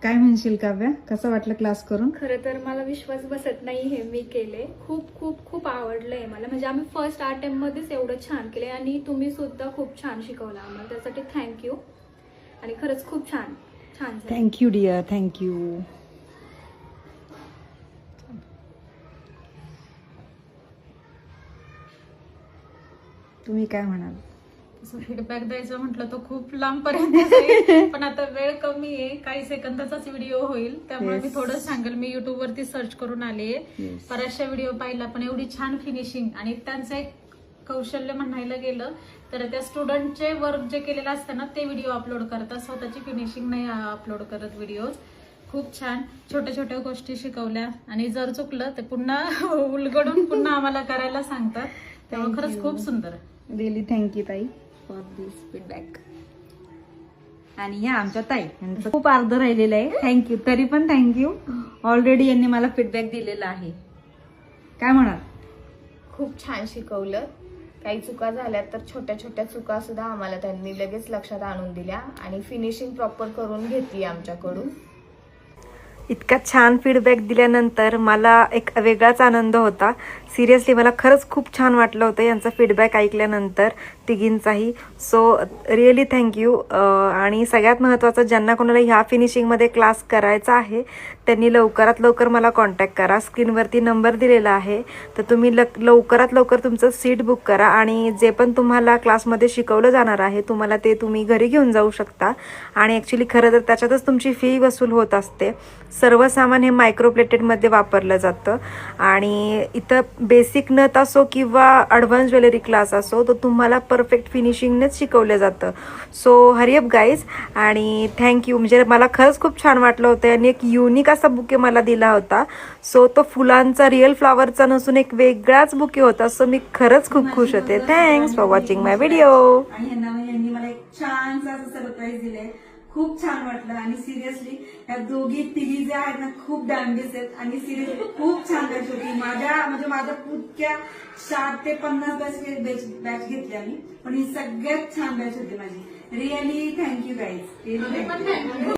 काय म्हणशील काव्या, कसं वाटलं क्लास करून? खरं तर मला विश्वास बसत नाही हे मी केले. खूप खूप खूप आवडलंय मला. म्हणजे आम्ही फर्स्ट अटेम्प्ट मध्येच एवढं छान केले आणि तुम्ही सुद्धा खूप छान शिकवलं आम्हाला, त्यासाठी थँक्यू. आणि खरंच खूप छान छान झालं. Thank you dear, thank you. तुम्ही काय म्हणाल? फीडबॅक द्यायचं म्हटलं तर खूप लांब पर्यंत जाईल. पण आता वेळ कमी आहे, काही सेकंदाचाच व्हिडिओ होईल, त्यामुळे मी थोडं सांगेल. मी युट्यूब वरती सर्च करून आले, बऱ्याचशा व्हिडिओ पाहिला, पण एवढी छान फिनिशिंग आणि त्यांचं एक कौशल्य म्हणायला गेलं तर त्या स्टुडंटचे वर्क जे केलेलं असतं ना ते व्हिडिओ अपलोड करतात, स्वतःची फिनिशिंग नाही अपलोड करत व्हिडिओ. खूप छान छोट्या छोट्या गोष्टी शिकवल्या आणि जर चुकलं तर पुन्हा उलगडून पुन्हा आम्हाला करायला सांगतात, त्यामुळे खरंच खूप सुंदर. रिअली थँक्यू ताई फॉर दिस फीडबॅक. आणि ह्या आमच्या ताई यांचं खूप अर्ध राहिलेलं आहे. थँक्यू, तरी पण थँक्यू. ऑलरेडी यांनी मला फीडबॅक दिलेला आहे. काय म्हणाल? खूप छान शिकवलं. काही चुका झाल्या तर छोट्या छोट्या चुका सुद्धा आम्हाला त्यांनी लगेच लक्षात आणून दिल्या आणि फिनिशिंग प्रॉपर करून घेतली आमच्याकडून. इतका छान फीडबॅक दिल्यानंतर मला एक वेगळाच आनंद होता. सिरियसली मला खरंच खूप छान वाटलं होतं यांचा फीडबॅक ऐकल्यानंतर, तिघींचाही. So really thank you. आणि सगळ्यात महत्त्वाचं, ज्यांना कोणाला ह्या फिनिशिंगमध्ये क्लास करायचा आहे त्यांनी लवकरात लवकर मला कॉन्टॅक्ट करा. स्क्रीनवरती नंबर दिलेला आहे, तर तुम्ही लवकरात लवकर तुमचं सीट बुक करा. आणि जे पण तुम्हाला क्लासमध्ये शिकवलं जाणार आहे तुम्हाला ते तुम्ही घरी घेऊन जाऊ शकता. आणि ॲक्च्युली खरं तर त्याच्यातच तुमची फी वसूल होत असते. सर्व सामान हे मायक्रोप्लेटेडमध्ये वापरलं जातं. आणि इथं बेसिक नथ असो किंवा ॲडव्हान्स ज्वेलरी क्लास असो तर तुम्हाला परफेक्ट फिनिशिंगनेच शिकवलं जातं. So हरिअप guys. आणि थँक्यू. म्हणजे मला खरंच खूप छान वाटलं होतं. आणि एक युनिक असा बुके मला दिला होता. सो तो फुलांचा, रिअल फ्लॉवरचा नसून एक वेगळाच बुके होता. सो मी खरंच खूप खुश होते. Thanks for watching my video. आणि यांनी मला एक छानसा असं सरप्राईज दिलंय. खूप छान वाटलं. आणि सिरियसली या दोघी तिघी जे आहेत ना खूप डांबीस आहेत. आणि सिरियसली खूप छान बॅच होती. माझ्या पुतक्या 7 ते 50 बॅच घेतल्या मी, पण ही सगळ्यात छान बॅच होती माझी. Really thank you guys. Really thank you.